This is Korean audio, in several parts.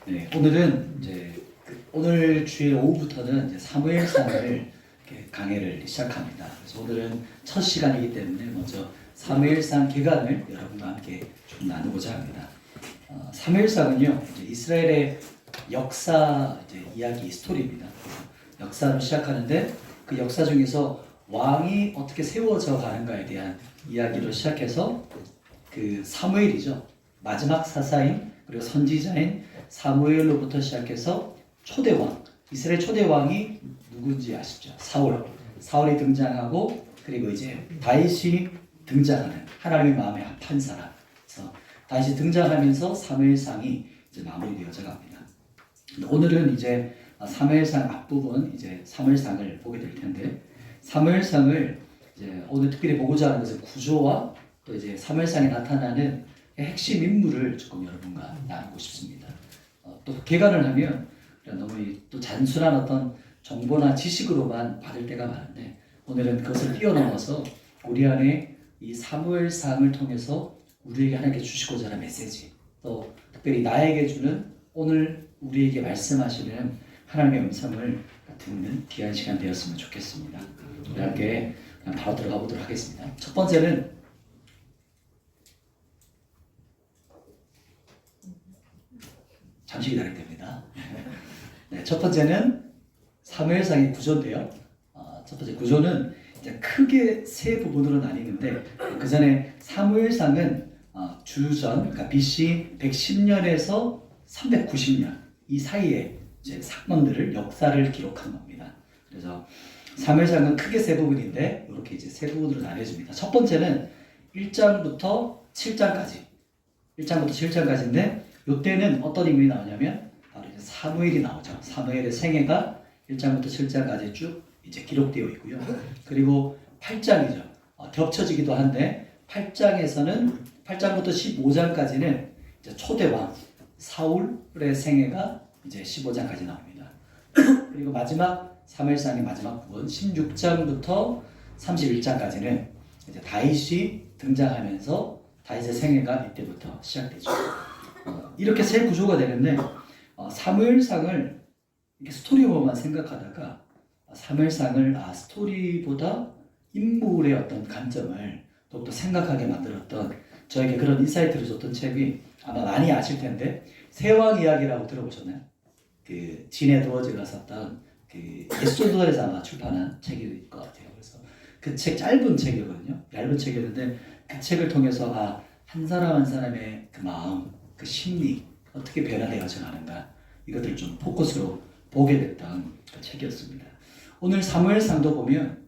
네, 오늘은 이제 오늘 주일 오후부터는 이제 사무엘상을 강해를 시작합니다. 그래서 오늘은 첫 시간이기 때문에 먼저 사무엘상 개간을 여러분과 함께 좀 나누고자 합니다. 사무엘상은요, 이제 이스라엘의 역사 이야기 스토리입니다. 역사로 시작하는데 그 역사 중에서 왕이 어떻게 세워져 가는가에 대한 이야기로 시작해서 그 사무엘이죠. 마지막 사사인 그리고 선지자인 사무엘로부터 시작해서 초대왕, 이스라엘 초대왕이 누군지 아시죠? 사울이 등장하고 그리고 이제 다윗이 등장하는 하나님의 마음에 합한 사람. 그래서 다윗이 등장하면서 사무엘상이 이제 마무리되어져 갑니다. 오늘은 이제 사무엘상 앞부분 이제 사무엘상을 보게 될 텐데 사무엘상을 이제 오늘 특별히 보고자 하는 것은 구조와 또 이제 사무엘상에 나타나는 핵심 인물을 조금 여러분과 나누고 싶습니다. 또 개간을 하면 너무 또 단순한 어떤 정보나 지식으로만 받을 때가 많은데 오늘은 그것을 뛰어넘어서 우리 안에 이 사무엘상을 통해서 우리에게 하나님께 주시고자 하는 메시지, 또 특별히 나에게 주는 오늘 우리에게 말씀하시는 하나님의 음성을 듣는 귀한 시간 되었으면 좋겠습니다. 우리 함께 바로 들어가 보도록 하겠습니다. 첫 번째는 잠시 기다려야 됩니다. 네, 첫 번째는 사무엘상의 구조인데요. 첫 번째 구조는 이제 크게 세 부분으로 나뉘는데 그 전에 사무엘상은 주전, 그러니까 BC 110년에서 390년 이 사이에 이제 사건들을 역사를 기록한 겁니다. 그래서 사무엘상은 크게 세 부분인데 이렇게 이제 세 부분으로 나뉘어집니다. 첫 번째는 1장부터 7장까지, 1장부터 7장까지인데 이때는 어떤 인물이 나오냐면 바로 이제 사무엘이 나오죠. 사무엘의 생애가 1장부터 7장까지 쭉 이제 기록되어 있고요. 그리고 8장이죠. 겹쳐지기도 한데 8장에서는 8장부터 15장까지는 이제 초대왕 사울의 생애가 이제 15장까지 나옵니다. 그리고 마지막 사무엘상의 마지막 부분 16장부터 31장까지는 이제 다윗이 등장하면서 다윗의 생애가 이때부터 시작되죠. 이렇게 세 구조가 되는데 사무엘상을 이렇게 스토리로만 생각하다가 사무엘상을 스토리보다 인물의 어떤 관점을 더욱더 생각하게 만들었던 저에게 그런 인사이트를 줬던 책이 아마 많이 아실 텐데 세왕 이야기라고 들어보셨나요? 그 진에 도어즈가 썼던 그 예술도에서 아마 출판한 책일 것 같아요. 그래서 그 책 짧은 책이거든요. 얇은 책이었는데 그 책을 통해서 한 사람 한 사람의 그 마음, 그 심리 어떻게 변화되어져 가는가 이것들 좀 포커스로 보게 됐던 그 책이었습니다. 오늘 사무엘상도 보면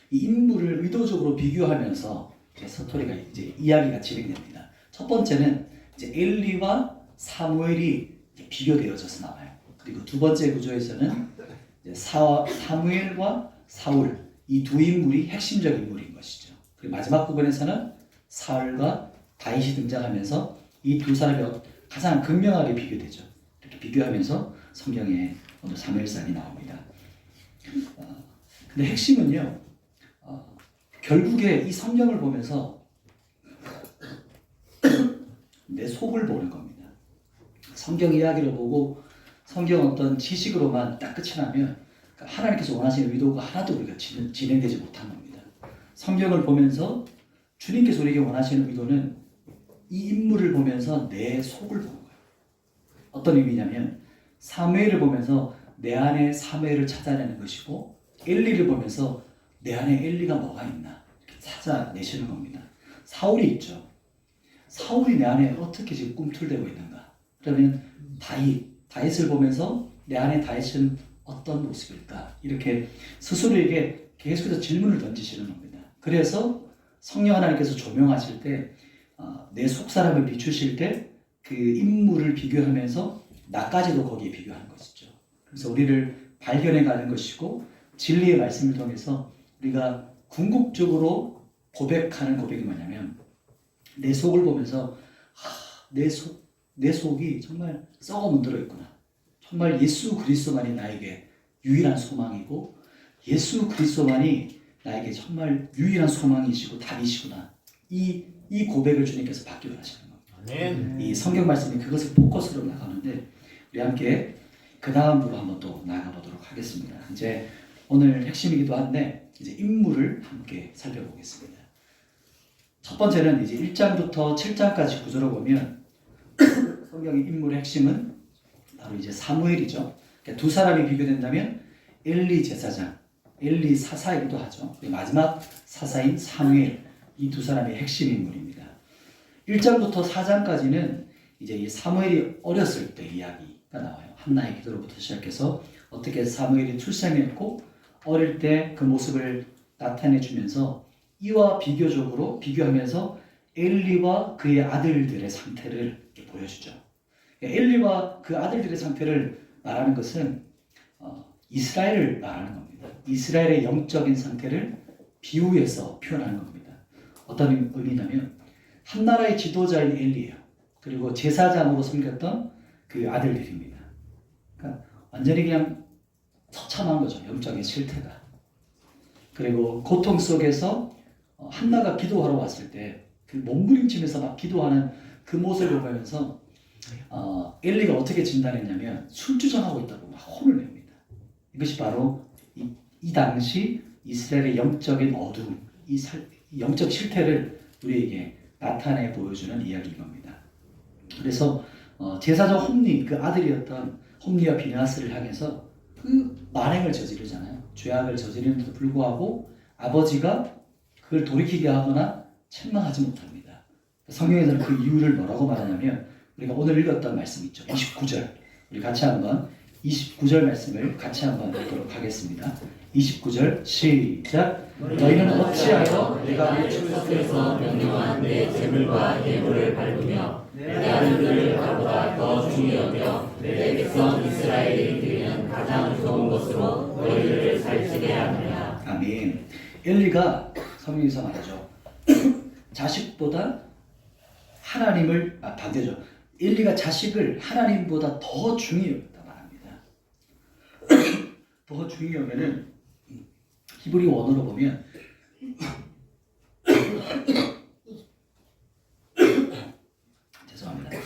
이 인물을 의도적으로 비교하면서 스토리가 이제 이야기가 진행됩니다. 첫 번째는 이제 엘리와 사무엘이 비교되어져서 나와요. 그리고 두 번째 구조에서는 이제 사무엘과 사울 이 두 인물이 핵심적 인물인 것이죠. 그리고 마지막 부분에서는 사울과 다윗이 등장하면서 이 두 사람이 가장 극명하게 비교되죠. 이렇게 비교하면서 성경에 오늘 사무엘상이 나옵니다. 근데 핵심은요, 결국에 이 성경을 보면서 내 속을 보는 겁니다. 성경 이야기를 보고 성경 어떤 지식으로만 딱 끝이 나면 하나님께서 원하시는 의도가 하나도 우리가 진행되지 못한 겁니다. 성경을 보면서 주님께서 우리에게 원하시는 의도는 이 인물을 보면서 내 속을 보는 거예요. 어떤 의미냐면 사무엘을 보면서 내 안에 사무엘을 찾아내는 것이고 엘리를 보면서 내 안에 엘리가 뭐가 있나 이렇게 찾아내시는 겁니다. 사울이 있죠. 사울이 내 안에 어떻게 지금 꿈틀대고 있는가. 그러면 다윗을 보면서 내 안에 다윗은 어떤 모습일까. 이렇게 스스로에게 계속해서 질문을 던지시는 겁니다. 그래서 성령 하나님께서 조명하실 때 내 속사람을 비추실 때 그 인물을 비교하면서 나까지도 거기에 비교하는 것이죠. 그래서 우리를 발견해 가는 것이고 진리의 말씀을 통해서 우리가 궁극적으로 고백하는 고백이 뭐냐면 내 속을 보면서 내 속이 정말 썩어 문드러 있구나. 정말 예수 그리스도만이 나에게 유일한 소망이고 예수 그리스도만이 나에게 정말 유일한 소망이시고 답이시구나. 이 고백을 주님께서 받기 원하시는 겁니다. 이 성경 말씀이 그것을 포커스로 나가는데 우리 함께 그 다음으로 한번 또 나가보도록 하겠습니다. 이제 오늘 핵심이기도 한데 이제 인물을 함께 살펴보겠습니다. 첫 번째는 이제 1장부터 7장까지 구조로 보면 성경의 인물의 핵심은 바로 이제 사무엘이죠. 그러니까 두 사람이 비교된다면 엘리 제사장, 엘리 사사이기도 하죠. 마지막 사사인 사무엘, 이 두 사람의 핵심 인물입니다. 1장부터 4장까지는 이제 이 사무엘이 어렸을 때 이야기가 나와요. 한나의 기도로부터 시작해서 어떻게 사무엘이 출생했고 어릴 때 그 모습을 나타내 주면서 이와 비교적으로 비교하면서 엘리와 그의 아들들의 상태를 보여주죠. 엘리와 그 아들들의 상태를 말하는 것은 이스라엘을 말하는 겁니다. 이스라엘의 영적인 상태를 비유해서 표현하는 겁니다. 어떤 의미냐면 한 나라의 지도자인 엘리예요. 그리고 제사장으로 섬겼던 그 아들들입니다. 그러니까 완전히 그냥 처참한 거죠. 영적인 실태가. 그리고 고통 속에서 한나가 기도하러 왔을 때 그 몸부림치면서 막 기도하는 그 모습을 보면서 엘리가 어떻게 진단했냐면 술주정하고 있다고 막 혼을 냅니다. 이것이 바로 이 당시 이스라엘의 영적인 어두움, 이 영적 실태를 우리에게 나타내 보여주는 이야기인 겁니다. 그래서 제사장 홈리, 그 아들이었던 홈리와 비느하스를 향해서 그 만행을 저지르잖아요. 죄악을 저지르는데도 불구하고 아버지가 그걸 돌이키게 하거나 책망하지 못합니다. 성경에서는 그 이유를 뭐라고 말하냐면 우리가 오늘 읽었던 말씀 있죠. 29절. 우리 같이 한번 29절 말씀을 같이 한번 읽도록 하겠습니다. 29절 시작. 너희는 어찌하여 내가 내 출석에서 명령한 내 재물과 예물을 밟으며 내 아들들을 나보다 더 중히 여겨 내 백성 이스라엘이 드리는 가장 좋은 것으로 너희를 살찌게 하느냐. 아멘. 엘리가 성경에서 말하죠. 자식보다 하나님을 반대죠. 엘리가 자식을 하나님보다 더 중히 여겼다 말합니다. 더 중히 여기는 히브리 원어로 보면 죄송합니다.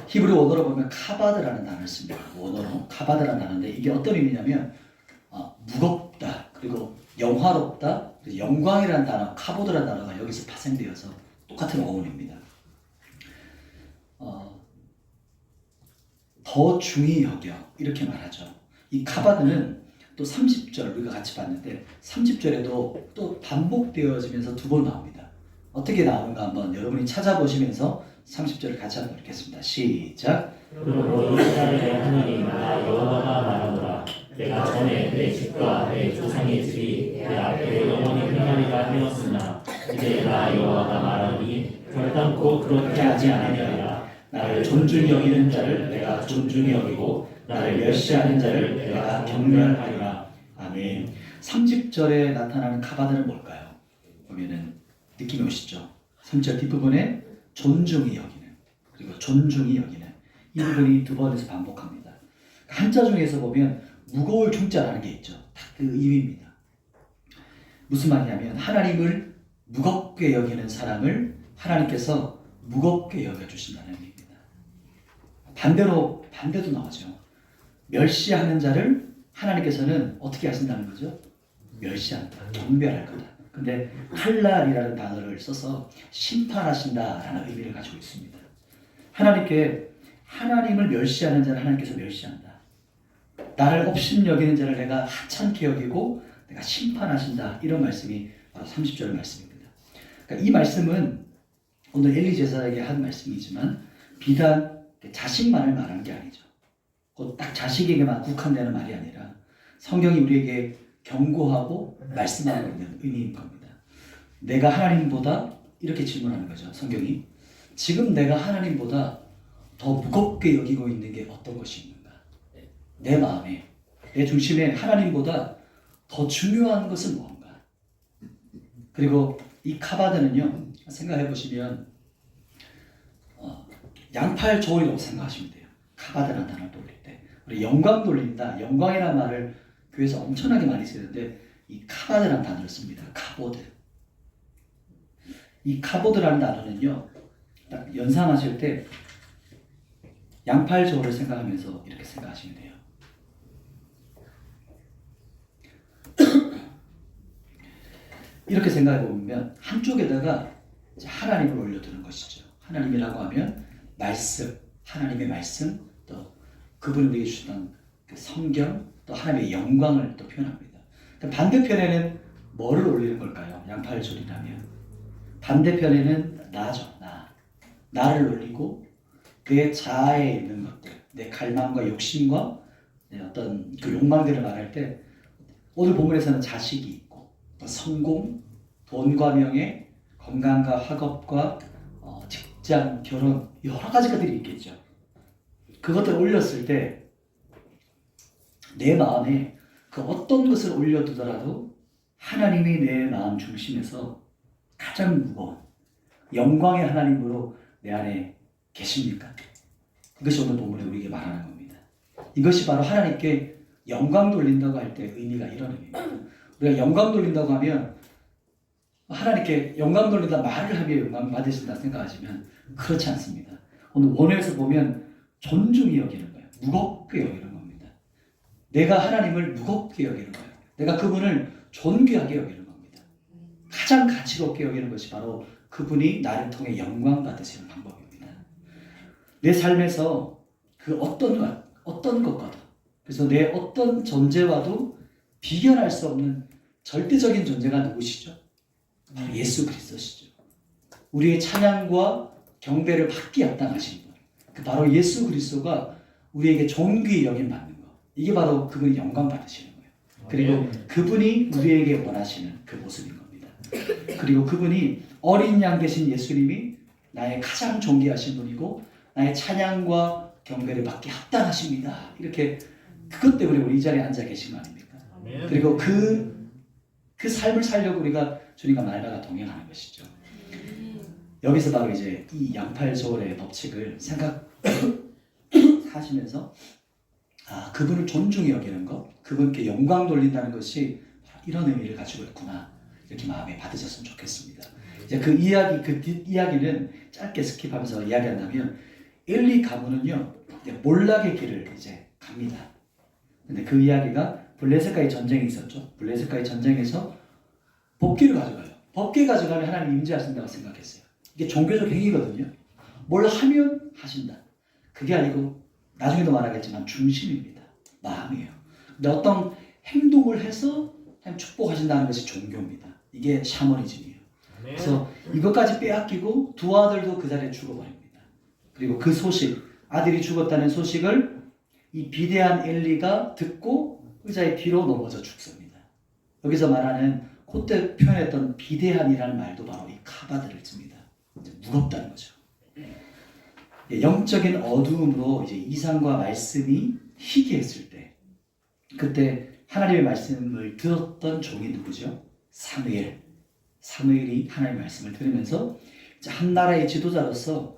히브리 원어로 보면 카바드라는 단어를 씁니다. 원어로 카바드라는 단어인데 이게 어떤 의미냐면 무겁다, 그리고 영화롭다, 영광이라는 단어, 카보드라는 단어가 여기서 파생되어서 똑같은 어원입니다. 더 중히 여겨 이렇게 말하죠. 이 카바드는 또 30절 우리가 같이 봤는데 30절에도 또 반복되어지면서 두 번 나옵니다. 어떻게 나오는가 한번 여러분이 찾아보시면서 30절을 같이 한번 읽겠습니다. 시작. 그러므로 이스라엘의 하나님 나 여호와가 말하노라. 내가 전에 내 집과 내 조상의 집이 내 앞에 영원히 행하리라 하였으나 이제 나 여호와가 말하니 결단코 그렇게 하지 아니하리라. 나를 존중히 여기는 자를 내가 존중히 여기고 나를 멸시하는 자를 내가 경멸하리라. 아멘. 30절에 나타나는 카바드는 뭘까요? 보면은 느낌이 오시죠? 3절 뒷부분에 존중히 여기는, 그리고 존중히 여기는, 이 부분이 두 번에서 반복합니다. 한자 중에서 보면 무거울 중자라는 게 있죠. 딱 그 의미입니다. 무슨 말이냐면 하나님을 무겁게 여기는 사람을 하나님께서 무겁게 여겨주신다는 의미입니다. 반대도 나오죠. 멸시하는 자를 하나님께서는 어떻게 하신다는 거죠? 멸시한다, 경멸할 거다. 근데 칼날이라는 단어를 써서 심판하신다라는 의미를 가지고 있습니다. 하나님을 멸시하는 자를 하나님께서 멸시한다. 나를 업신여기는 자를 내가 하찮게 여기고 내가 심판하신다. 이런 말씀이 바로 30절 말씀입니다. 그러니까 이 말씀은 오늘 엘리 제사장에게 한 말씀이지만 비단 자식만을 말하는 게 아니죠. 곧 딱 자식에게만 국한되는 말이 아니라 성경이 우리에게 경고하고 말씀하고 있는 의미인 겁니다. 내가 하나님보다 이렇게 질문하는 거죠. 성경이 지금 내가 하나님보다 더 무겁게 여기고 있는 게 어떤 것이 있는가? 내 마음에, 내 중심에 하나님보다 더 중요한 것은 뭔가? 그리고 이 카바드는요, 생각해 보시면 양팔 저울이라고 생각하시면 돼요. 카바드라는 단어를 돌릴 때 우리 영광 돌린다, 영광이라는 말을 교회에서 엄청나게 많이 쓰는데 이 카바드라는 단어를 씁니다. 카보드. 이 카보드라는 단어는요, 딱 연상하실 때 양팔저울을 생각하면서 이렇게 생각하시면 돼요. 이렇게 생각해 보면 한쪽에다가 이제 하나님을 올려두는 것이죠. 하나님이라고 하면 말씀, 하나님의 말씀, 또 그분이 우리에게 주셨던 그 성경, 또 하나님의 영광을 또 표현합니다. 반대편에는 뭐를 올리는 걸까요? 양팔절이라면 반대편에는 나죠. 나를 올리고 내 자아에 있는 것들, 내 갈망과 욕심과 내 어떤 그 욕망들을 말할 때 오늘 본문에서는 자식이 있고 또 성공, 돈과 명예, 건강과 학업과 직장, 결혼 여러 가지 것들이 있겠죠. 그것들을 올렸을 때 내 마음에 그 어떤 것을 올려두더라도 하나님이 내 마음 중심에서 가장 무거운 영광의 하나님으로 내 안에 계십니까? 이것이 오늘 본문에 우리에게 말하는 겁니다. 이것이 바로 하나님께 영광 돌린다고 할 때 의미가 이런 의미입니다. 우리가 영광 돌린다고 하면 하나님께 영광 돌린다 말을 하며 영광 받으신다 생각하시면 그렇지 않습니다. 오늘 원어에서 보면 존중히 여기는 거예요. 무겁게 여기는 겁니다. 내가 하나님을 무겁게 여기는 거예요. 내가 그분을 존귀하게 여기는 겁니다. 가장 가치롭게 여기는 것이 바로 그분이 나를 통해 영광 받으시는 방법입니다. 내 삶에서 그 어떤 것과도 그래서 내 어떤 존재와도 비견할 수 없는 절대적인 존재가 누구시죠? 바로 예수 그리스도시죠. 우리의 찬양과 경배를 받기 합당하신 분. 그 바로 예수 그리스도가 우리에게 존귀 여김 받는 것. 이게 바로 그분이 영광 받으시는 거예요. 그리고 그분이 우리에게 원하시는 그 모습인 겁니다. 그리고 그분이 어린 양 되신 예수님이 나의 가장 존귀하신 분이고 나의 찬양과 경배를 받기 합당하십니다. 이렇게 그것 때문에 우리 이 자리에 앉아 계신 거 아닙니까? 그리고 그 삶을 살려고 우리가 주님과 날마다 동행하는 것이죠. 여기서 바로 이제 이 양팔저울의 법칙을 생각하시면서 그분을 존중히 여기는 것, 그분께 영광 돌린다는 것이 이런 의미를 가지고 있구나 이렇게 마음에 받으셨으면 좋겠습니다. 이제 그 이야기는 짧게 스킵하면서 이야기한다면 엘리 가문은요 이제 몰락의 길을 이제 갑니다. 근데 그 이야기가 블레셋과의 전쟁이 있었죠. 블레셋과의 전쟁에서 법궤를 가져가요. 법궤 가져가면 하나님 임재하신다고 생각했어요. 이게 종교적 행위거든요. 뭘 하면 하신다. 그게 아니고 나중에도 말하겠지만 중심입니다. 마음이에요. 근데 어떤 행동을 해서 하나님 축복하신다는 것이 종교입니다. 이게 샤머니즘이에요. 그래서 이것까지 빼앗기고 두 아들도 그 자리에 죽어버립니다. 그리고 그 소식, 아들이 죽었다는 소식을 이 비대한 엘리가 듣고 의자의 뒤로 넘어져 죽습니다. 여기서 말하는 그때 표현했던 비대한이라는 말도 바로 이 카바드를 씁니다. 이제 무겁다는 거죠. 영적인 어두움으로 이제 이상과 말씀이 희귀했을 때, 그때 하나님의 말씀을 들었던 종이 누구죠? 사무엘이 하나님의 말씀을 들으면서 이제 한 나라의 지도자로서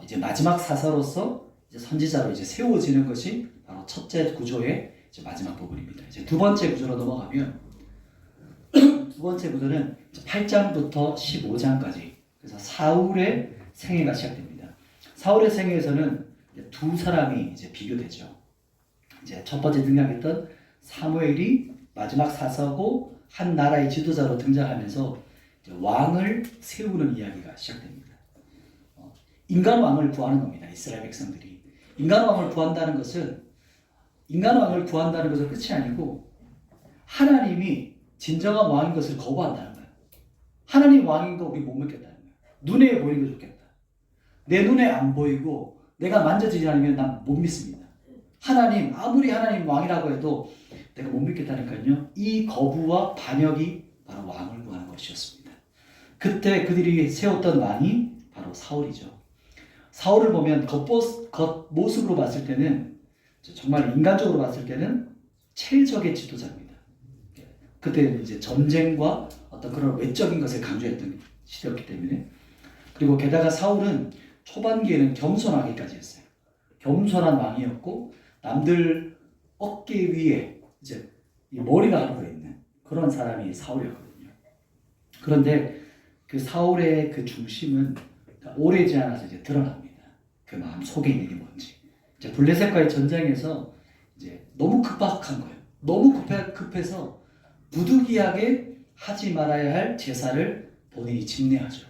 이제 마지막 사사로서 이제 선지자로 이제 세워지는 것이 바로 첫째 구조의 이제 마지막 부분입니다. 이제 두 번째 구조로 넘어가면 두 번째 구조는 8장부터 15장까지 그래서 사울의 생애가 시작됩니다. 사울의 생애에서는 두 사람이 이제 비교되죠. 이제 첫 번째 등장했던 사무엘이 마지막 사사고 한 나라의 지도자로 등장하면서 왕을 세우는 이야기가 시작됩니다. 인간 왕을 구하는 겁니다. 이스라엘 백성들이 인간 왕을 구한다는 것은 끝이 아니고 하나님이 진정한 왕인 것을 거부한다는 거예요. 하나님 왕인 거 우리 못 믿겠다는 거예요. 눈에 보이는 게 좋겠다. 내 눈에 안 보이고 내가 만져지지 않으면 난 못 믿습니다. 아무리 하나님 왕이라고 해도 내가 못 믿겠다니까요. 이 거부와 반역이 바로 왕을 구하는 것이었습니다. 그때 그들이 세웠던 왕이 바로 사울이죠. 사울을 보면 겉모습으로 봤을 때는 정말 인간적으로 봤을 때는 최적의 지도자입니다. 그때 이제 전쟁과 어떤 그런 외적인 것을 강조했던 시대였기 때문에 그리고 게다가 사울은 초반기에는 겸손하기까지 했어요. 겸손한 왕이었고 남들 어깨 위에 이제 머리가 하나 더 있는 그런 사람이 사울이었거든요. 그런데 그 사울의 그 중심은 오래지 않아서 이제 드러납니다. 그 마음 속에 있는 게 뭔지. 이제 블레셋과의 전쟁에서 이제 너무 급박한 거예요. 너무 급해서 부득이하게 하지 말아야 할 제사를 본인이 집례하죠.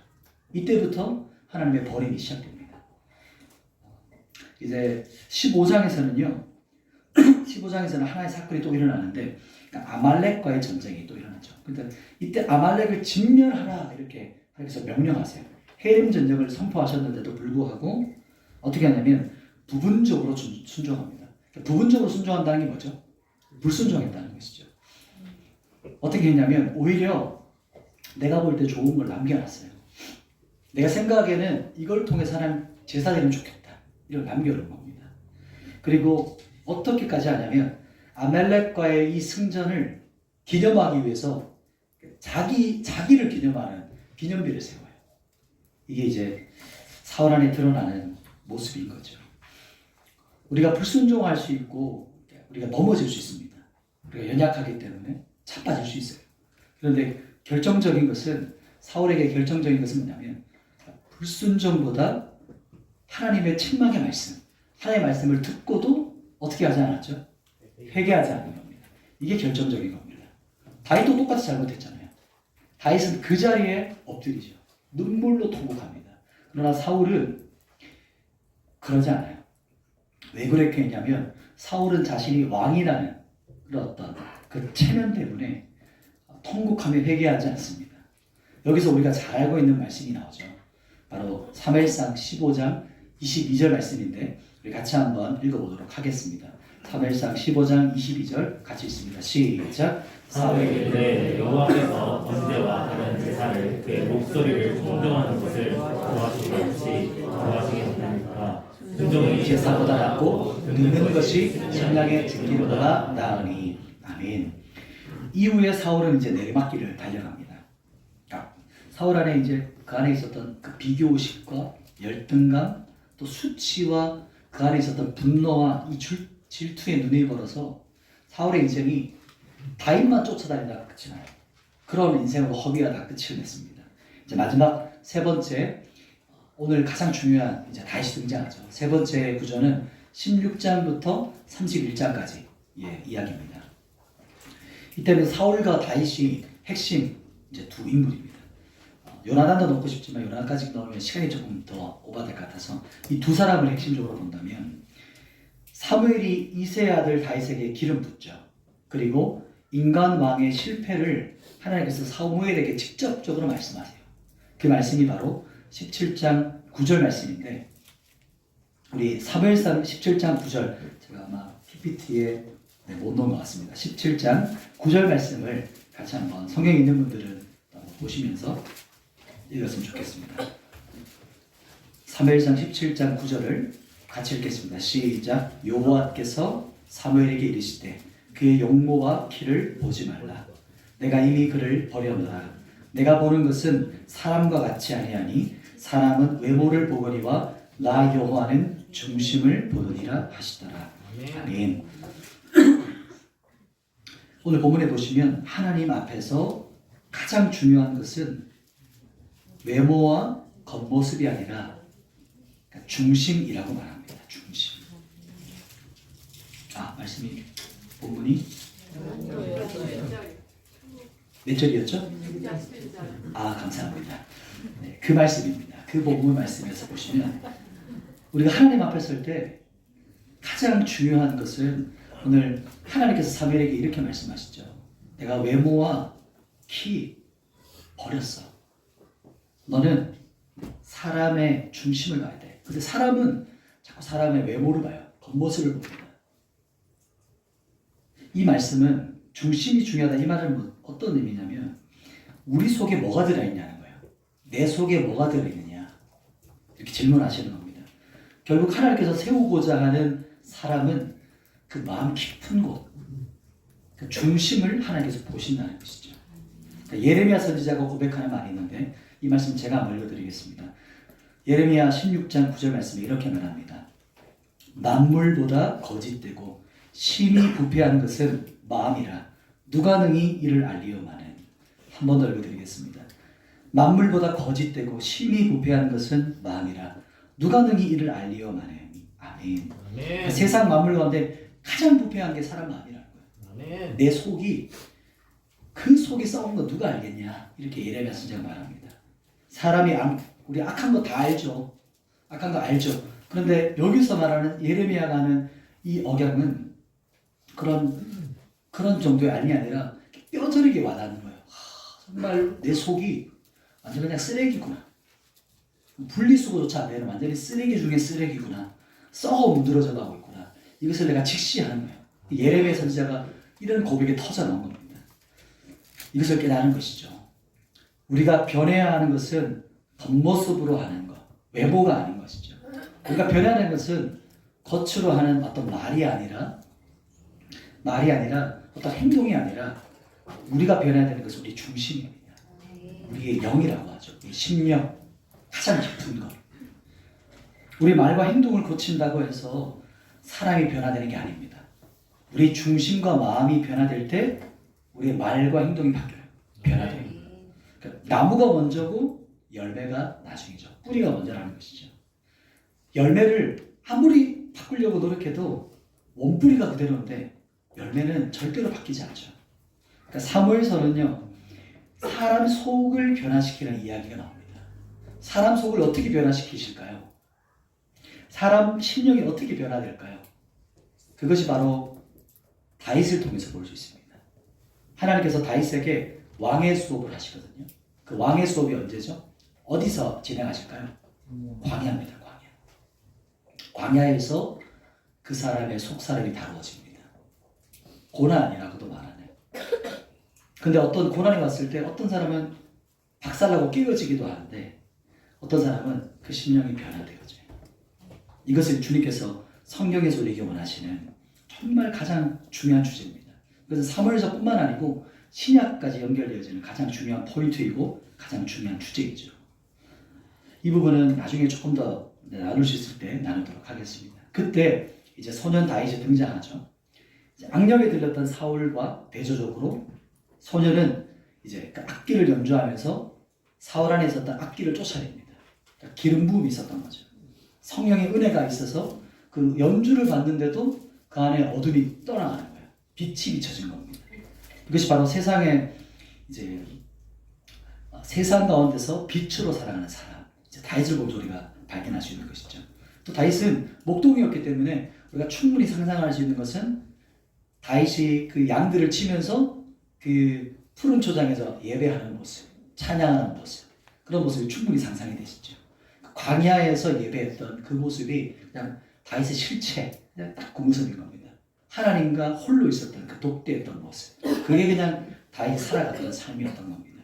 이때부터 하나님의 버림이 시작됩니다. 이제 15장에서는요. 15장에서는 하나의 사건이 또 일어나는데 그러니까 아말렉과의 전쟁이 또 일어나죠. 그런데 이때 아말렉을 진멸하라 이렇게 하나님께서 명령하세요. 헤림 전쟁을 선포하셨는데도 불구하고 어떻게 하냐면 부분적으로 순종합니다. 부분적으로 순종한다는 게 뭐죠? 불순종했다는 것이죠. 어떻게 했냐면 오히려 내가 볼 때 좋은 걸 남겨놨어요. 내가 생각에는 이걸 통해서 하나님 제사 드리면 좋겠다. 이걸 남겨놓은 겁니다. 그리고 어떻게까지 하냐면 아말렉과의 이 승전을 기념하기 위해서 자기를 기념하는 기념비를 세워요. 이게 이제 사울 안에 드러나는 모습인 거죠. 우리가 불순종할 수 있고 우리가 넘어질 수 있습니다. 우리가 연약하기 때문에 자빠질 수 있어요. 그런데 결정적인 것은 사울에게 결정적인 것은 뭐냐면 불순종보다 하나님의 책망의 말씀, 하나님의 말씀을 듣고도 어떻게 하지 않았죠? 회개하지 않는 겁니다. 이게 결정적인 겁니다. 다윗도 똑같이 잘못했잖아요. 다윗은 그 자리에 엎드리죠. 눈물로 통곡합니다. 그러나 사울은 그러지 않아요. 왜 그렇게 했냐면 사울은 자신이 왕이라는 그런 어떤 그 체면 때문에 통곡하며 회개하지 않습니다. 여기서 우리가 잘 알고 있는 말씀이 나오죠. 바로 사무엘상 15장 22절 말씀인데 우리 같이 한번 읽어보도록 하겠습니다. 사무엘상 15장 22절 같이 읽습니다. 시작. 사울에게 이르되 여호와께서 번제와 다른 제사를 그의 목소리를 존중하는 것을 좋아하시기 없이 좋아하시기 못하니까 순종이 제사보다 낫고 듣는 것이 신랑의 듣기보다 나으니. 아멘. 이후에 사울은 이제 내리막길을 달려갑니다. 사울 안에 이제 그 안에 있었던 그 비교의식과 열등감, 또 수치와 그 안에 있었던 분노와 이 질투에 눈이 벌어서 사울의 인생이 다윗만 쫓아다니다가 끝이 나요. 그런 인생으로 허비하다가 끝을 냈습니다. 이제 마지막 세 번째, 오늘 가장 중요한 이제 다윗이 등장하죠. 세 번째 구조는 16장부터 31장까지 이야기입니다. 이때는 사울과 다윗이 핵심 이제 두 인물입니다. 요나단도 넣고 싶지만 요나단까지 넣으면 시간이 조금 더 오버될 것 같아서 이 두 사람을 핵심적으로 본다면 사무엘이 이새의 아들 다윗에게 기름 붓죠. 그리고 인간 왕의 실패를 하나님께서 사무엘에게 직접적으로 말씀하세요. 그 말씀이 바로 17장 9절 말씀인데 우리 사무엘상 17장 9절 제가 아마 PPT에 못 넣은 것 같습니다. 17장 9절 말씀을 같이 한번 성경 있는 분들은 보시면서 읽었으면 좋겠습니다. 사무엘상 17장 9절을 같이 읽겠습니다. 시작. 여호와께서 사무엘에게 이르시되 그의 용모와 키를 보지 말라. 내가 이미 그를 버렸노라. 내가 보는 것은 사람과 같이 아니하니 사람은 외모를 보거니와 나 여호와는 중심을 보느니라 하시더라. 아멘. 오늘 본문에 보시면 하나님 앞에서 가장 중요한 것은 외모와 겉모습이 아니라 중심이라고 말합니다. 중심. 말씀이 본문이 몇 절이었죠? 감사합니다. 네, 그 말씀입니다. 그 본문 말씀에서 보시면 우리가 하나님 앞에 설 때 가장 중요한 것은 오늘 하나님께서 사무엘에게 이렇게 말씀하시죠. 내가 외모와 키 버렸어. 너는 사람의 중심을 봐야 돼. 근데 사람은 자꾸 사람의 외모를 봐요. 겉모습을 봅니다. 이 말씀은 중심이 중요하다. 이 말은 어떤 의미냐면 우리 속에 뭐가 들어있냐는 거예요. 내 속에 뭐가 들어있느냐. 이렇게 질문하시는 겁니다. 결국 하나님께서 세우고자 하는 사람은 그 마음 깊은 곳, 그 중심을 하나님께서 보신다는 것이죠. 그러니까 예레미야 선지자가 고백하는 말이 있는데 이 말씀 제가 한번 읽어드리겠습니다. 예레미야 16장 9절 말씀에 이렇게 말합니다. 만물보다 거짓되고 심히 부패한 것은 마음이라 누가 능히 이를 알리오마는. 한 번 더 읽어드리겠습니다. 만물보다 거짓되고 심히 부패한 것은 마음이라 누가 능히 이를 알리오마는. 아멘. 아멘. 세상 만물 가운데 가장 부패한 게 사람 마음이라는 거예요. 아멘. 내 속이 그 속에 썩은 거 누가 알겠냐 이렇게 예레미야 선지자가 말합니다. 사람이 우리 악한 거 다 알죠. 악한 거 알죠. 그런데 여기서 말하는 예레미야가 하는 이 억양은 그런 정도의 알이 아니라 뼈저리게 와닿는 거예요. 정말 내 속이 완전 그냥 쓰레기구나. 분리수거조차 안 되는 완전히 쓰레기 중에 쓰레기구나. 썩어 문드러져 가고 있구나. 이것을 내가 직시하는 거예요. 예레미야 선지자가 이런 고백에 터져 나온 겁니다. 이것을 깨달은 것이죠. 우리가 변해야 하는 것은 겉모습으로 하는 것, 외모가 아닌 것이죠. 우리가 변해야 하는 것은 겉으로 하는 어떤 말이 아니라 어떤 행동이 아니라 우리가 변해야 되는 것은 우리 중심입니다. 우리의 영이라고 하죠. 우리 심령, 가장 깊은 것. 우리 말과 행동을 고친다고 해서 사람이 변화되는 게 아닙니다. 우리 중심과 마음이 변화될 때 우리의 말과 행동이 바뀌어요. 변화돼요. 그러니까 나무가 먼저고 열매가 나중이죠. 뿌리가 먼저라는 것이죠. 열매를 아무리 바꾸려고 노력해도 원뿌리가 그대로인데 열매는 절대로 바뀌지 않죠. 그러니까 사무엘서는요, 사람 속을 변화시키는 이야기가 나옵니다. 사람 속을 어떻게 변화시키실까요? 사람 심령이 어떻게 변화될까요? 그것이 바로 다윗을 통해서 볼 수 있습니다. 하나님께서 다윗에게 왕의 수업을 하시거든요. 그 왕의 수업이 언제죠? 어디서 진행하실까요? 광야입니다. 광야. 광야에서 그 사람의 속사람이 다루어집니다. 고난이라고도 말하네요. 근데 어떤 고난이 왔을 때 어떤 사람은 박살나고 깨어지기도 하는데 어떤 사람은 그 심령이 변화되어져요. 이것을 주님께서 성경에서 우리에게 원하시는 정말 가장 중요한 주제입니다. 그래서 사무엘서뿐만 아니고 신약까지 연결되어지는 가장 중요한 포인트이고 가장 중요한 주제이죠. 이 부분은 나중에 조금 더 나눌 수 있을 때 나누도록 하겠습니다. 그때 이제 소년 다윗이 등장하죠. 이제 악령에 들렸던 사울과 대조적으로 소년은 이제 그 악기를 연주하면서 사울 안에 있었던 악기를 쫓아냅니다. 그러니까 기름 부음이 있었던 거죠. 성령의 은혜가 있어서 그 연주를 받는데도 그 안에 어둠이 떠나가는 거예요. 빛이 비춰진 겁니다. 이것이 바로 세상에 이제 세상 가운데서 빛으로 살아가는 사람, 이제 다윗을 보면서 우리가 발견할 수 있는 것이죠. 또 다윗은 목동이었기 때문에 우리가 충분히 상상할 수 있는 것은 다윗이 그 양들을 치면서 그 푸른 초장에서 예배하는 모습, 찬양하는 모습, 그런 모습이 충분히 상상이 되시죠. 광야에서 예배했던 그 모습이 그냥 다윗의 실체, 그냥 딱 그 모습인 겁니다. 하나님과 홀로 있었던 그 독대했던 모습, 그게 그냥 다윗이 살아갔던 삶이었던 겁니다.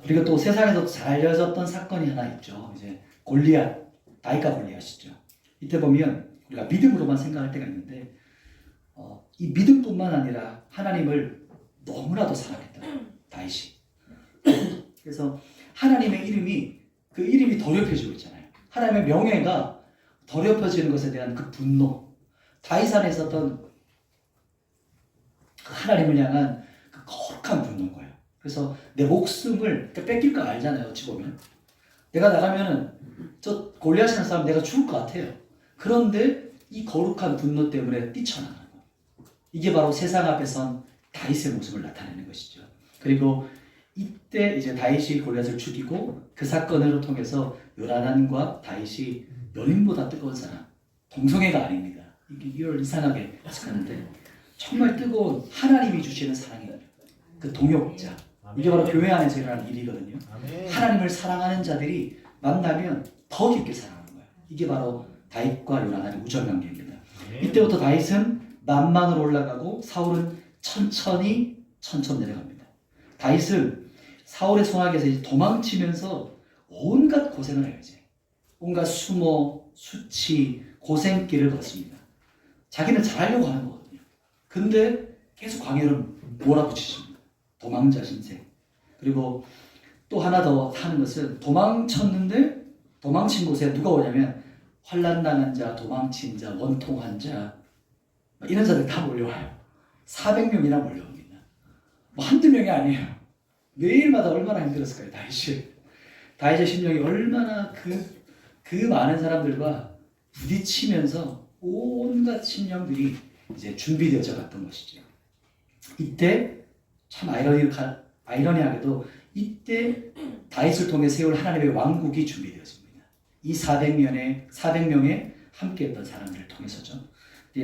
그리고 또 세상에서 잘 알려졌던 사건이 하나 있죠. 이제 골리앗, 다윗과 골리앗이죠. 이때 보면 우리가 믿음으로만 생각할 때가 있는데 이 믿음뿐만 아니라 하나님을 너무나도 사랑했던 다윗이. 그래서 하나님의 이름이 그 이름이 더럽혀지고 있잖아요. 하나님의 명예가 더럽혀지는 것에 대한 그 분노, 다윗 안에 있었던 그 하나님을 향한 그 거룩한 분노인 거예요. 그래서 내 목숨을 뺏길 거 알잖아요. 어찌 보면 내가 나가면은 저 골리앗이라는 사람 내가 죽을 것 같아요. 그런데 이 거룩한 분노 때문에 뛰쳐나가는 거예요. 이게 바로 세상 앞에선 다윗의 모습을 나타내는 것이죠. 그리고 이때 이제 다윗이 골리앗을 죽이고 그 사건을 통해서 요나단과 다윗이 연인보다 뜨거운 사랑, 동성애가 아닙니다. 이걸 이상하게 해석하는데 정말 뜨거운 하나님이 주시는 사랑이에요. 그 동역자. 이게 바로 교회 안에서 일어나는 일이거든요. 하나님을 사랑하는 자들이 만나면 더 깊게 사랑하는 거예요. 이게 바로 다윗과 요나단의 우정 관계입니다. 이때부터 다윗은 만만으로 올라가고 사울은 천천히 내려갑니다. 다윗은 사울의 손아귀에서 이제 도망치면서 온갖 고생을 해요. 이제 온갖 수모, 수치, 고생길을 걷습니다. 자기는 잘하려고 하는 거거든요. 근데 계속 광야를 몰아붙이십니다. 도망자 신세. 그리고 또 하나 더 하는 것은 도망쳤는데 도망친 곳에 누가 오냐면 환난 당한 자, 도망친 자, 원통한 자 이런 자들 다 몰려와요. 400명이나 몰려옵니다. 뭐 한두 명이 아니에요. 매일마다 얼마나 힘들었을까요, 다윗의 심령이 얼마나 그 많은 사람들과 부딪히면서 온갖 심령들이 이제 준비되어져 갔던 것이죠. 이때 참 아이러니하게도 이때 다윗을 통해 세울 하나님의 왕국이 준비되었습니다. 이 400명의 함께했던 사람들을 통해서죠.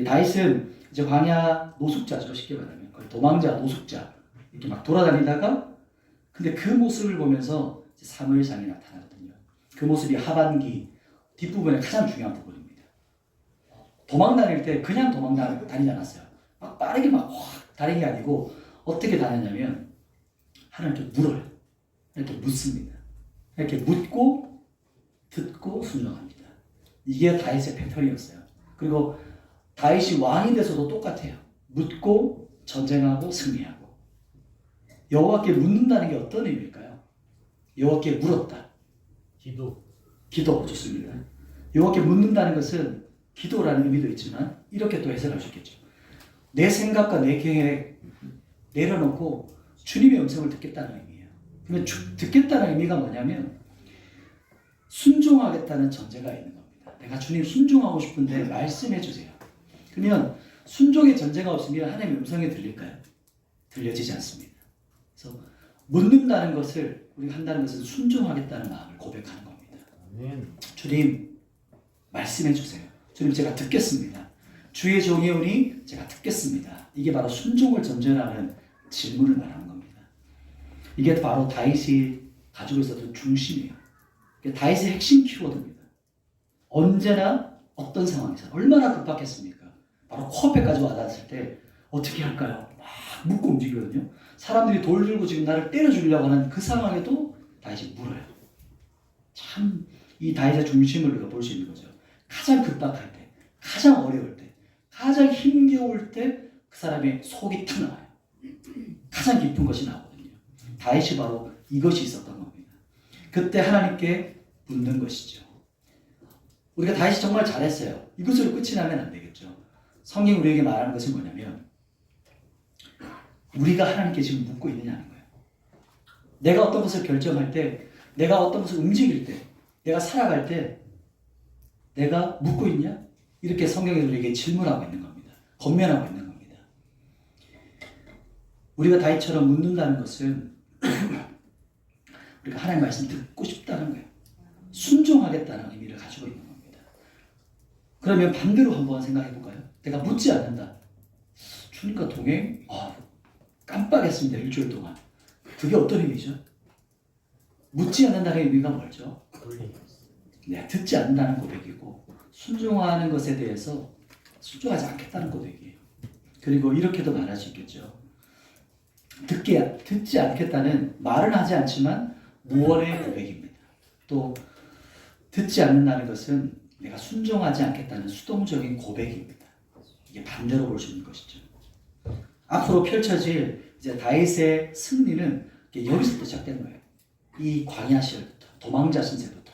다윗은 이제 광야 노숙자죠. 쉽게 말하면 도망자, 노숙자 이렇게 막 돌아다니다가 근데 그 모습을 보면서 사무엘상이 나타나거든요. 그 모습이 하반기 뒷부분에 가장 중요한 부분입니다. 도망 다닐 때 그냥 도망 다니지 않았어요. 막 빠르게 막 확 다니는 게 아니고 어떻게 다녔냐면 하나님께 물어요. 이렇게 묻습니다. 이렇게 묻고 듣고 순종합니다. 이게 다윗의 패턴이었어요. 그리고 다윗이 왕이 돼서도 똑같아요. 묻고 전쟁하고 승리하고. 여호와께 묻는다는 게 어떤 의미일까요? 여호와께 물었다. 기도 좋습니다. 여호와께 묻는다는 것은 기도라는 의미도 있지만 이렇게 또 해석할 수 있겠죠. 내 생각과 내 계획 내려놓고 주님의 음성을 듣겠다는 의미예요. 그러면 듣겠다는 의미가 뭐냐면 순종하겠다는 전제가 있는 겁니다. 내가 주님 순종하고 싶은데 말씀해 주세요. 그러면 순종의 전제가 없으면 하나님의 음성이 들릴까요? 들려지지 않습니다. 그래서 묻는다는 것을 우리가 한다는 것은 순종하겠다는 마음을 고백하는 겁니다. 주님 말씀해 주세요. 주님 제가 듣겠습니다. 주의 종이오니 제가 듣겠습니다. 이게 바로 순종을 전제로 하는 질문을 말하는 겁니다. 이게 바로 다윗이 가지고 있었던 중심이에요. 다윗의 핵심 키워드입니다. 언제나 어떤 상황에서 얼마나 급박했습니까? 바로 코앞에까지 와닿았을 때 어떻게 할까요? 막 묻고 움직이거든요. 사람들이 돌 들고 지금 나를 때려 죽이려고 하는 그 상황에도 다윗이 물어요. 참 이 다윗의 중심을 우리가 볼 수 있는 거죠. 가장 급박할 때, 가장 어려울 때, 가장 힘겨울 때 그 사람의 속이 탁 나와요. 가장 깊은 것이 나오거든요. 다윗이 바로 이것이 있었던 겁니다. 그때 하나님께 묻는 것이죠. 우리가 다윗이 정말 잘했어요. 이것으로 끝이 나면 안 되겠죠. 성경이 우리에게 말하는 것은 뭐냐면 우리가 하나님께 지금 묻고 있느냐는 거예요. 내가 어떤 것을 결정할 때, 내가 어떤 것을 움직일 때, 내가 살아갈 때 내가 묻고 있냐? 이렇게 성경이 우리에게 질문하고 있는 겁니다. 권면하고 있는 겁니다. 우리가 다윗처럼 묻는다는 것은 우리가 하나님의 말씀 듣고 싶다는 거예요. 순종하겠다는 의미를 가지고 있는 겁니다. 그러면 반대로 한번 생각해 볼까요? 내가 묻지 않는다. 주님과 동행? 깜빡했습니다. 일주일 동안. 그게 어떤 의미죠? 묻지 않는다는 의미가 뭐죠? 네, 듣지 않는다는 고백이고 순종하는 것에 대해서 순종하지 않겠다는 고백이에요. 그리고 이렇게도 말할 수 있겠죠. 듣지 않겠다는 말은 하지 않지만 무언의 고백입니다. 또 듣지 않는다는 것은 내가 순종하지 않겠다는 수동적인 고백입니다. 이게 반대로 볼 수 있는 것이죠. 앞으로 펼쳐질 이제 다윗의 승리는 여기서부터 시작되는 거예요. 이 광야 시절부터, 도망자 신세부터.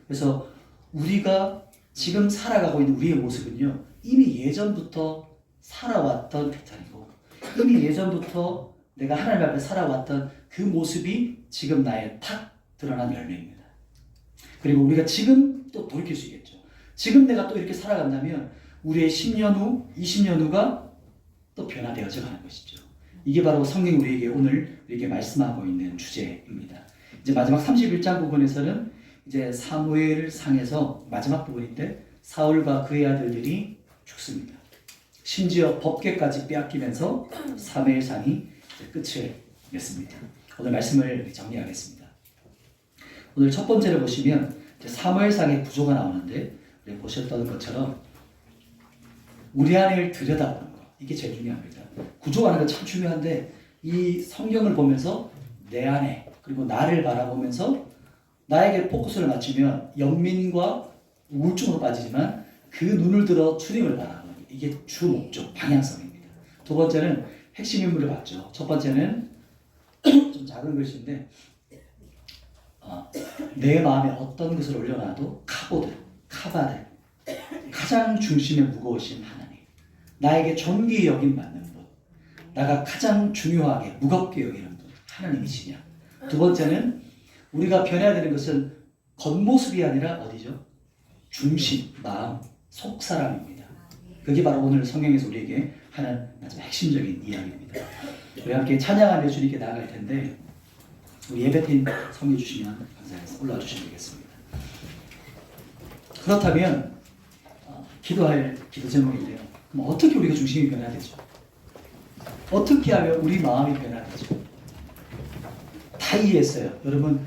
그래서 우리가 지금 살아가고 있는 우리의 모습은요, 이미 예전부터 살아왔던 패턴이고, 이미 예전부터 내가 하나님 앞에 살아왔던 그 모습이 지금 나의 탁 드러난 열매입니다. 그리고 우리가 지금 또 돌이킬 수 있겠죠. 지금 내가 또 이렇게 살아간다면 우리의 10년 후, 20년 후가 또 변화되어져 가는 것이죠. 이게 바로 성경이 우리에게 오늘 우리에게 말씀하고 있는 주제입니다. 이제 마지막 31장 부분에서는 이제 사무엘 상에서 마지막 부분인데 사울과 그의 아들들이 죽습니다. 심지어 법궤까지 빼앗기면서 사무엘상이 끝을 맺습니다. 오늘 말씀을 정리하겠습니다. 오늘 첫 번째를 보시면 사무엘상의 구조가 나오는데 보셨던 것처럼 우리 안을 들여다보는 것, 이게 제일 중요합니다. 구조하는 거 참 중요한데 이 성경을 보면서 내 안에 그리고 나를 바라보면서 나에게 포커스를 맞추면 연민과 우울증으로 빠지지만 그 눈을 들어 주님을 바라보는 게 이게 주 목적, 방향성입니다. 두 번째는 핵심 인물을 봤죠. 첫 번째는 좀 작은 글씨인데 내 마음에 어떤 것을 올려놔도 카바들 가장 중심에 무거우신 하나님, 나에게 존귀 여김 받는 분, 나가 가장 중요하게 무겁게 여기는 분 하나님이시냐. 두 번째는 우리가 변해야 되는 것은 겉모습이 아니라 어디죠? 중심, 마음, 속사람입니다. 그게 바로 오늘 성경에서 우리에게 하는 아주 핵심적인 이야기입니다. 우리 함께 찬양하며 주님께 나아갈 텐데 우리 예배팀 성령 주시면 감사해서 올라와 주시면 되겠습니다. 그렇다면 기도할 기도 제목인데요. 그럼 어떻게 우리가 중심이 변화되죠? 어떻게 하면 우리 마음이 변화되죠? 다 이해했어요. 여러분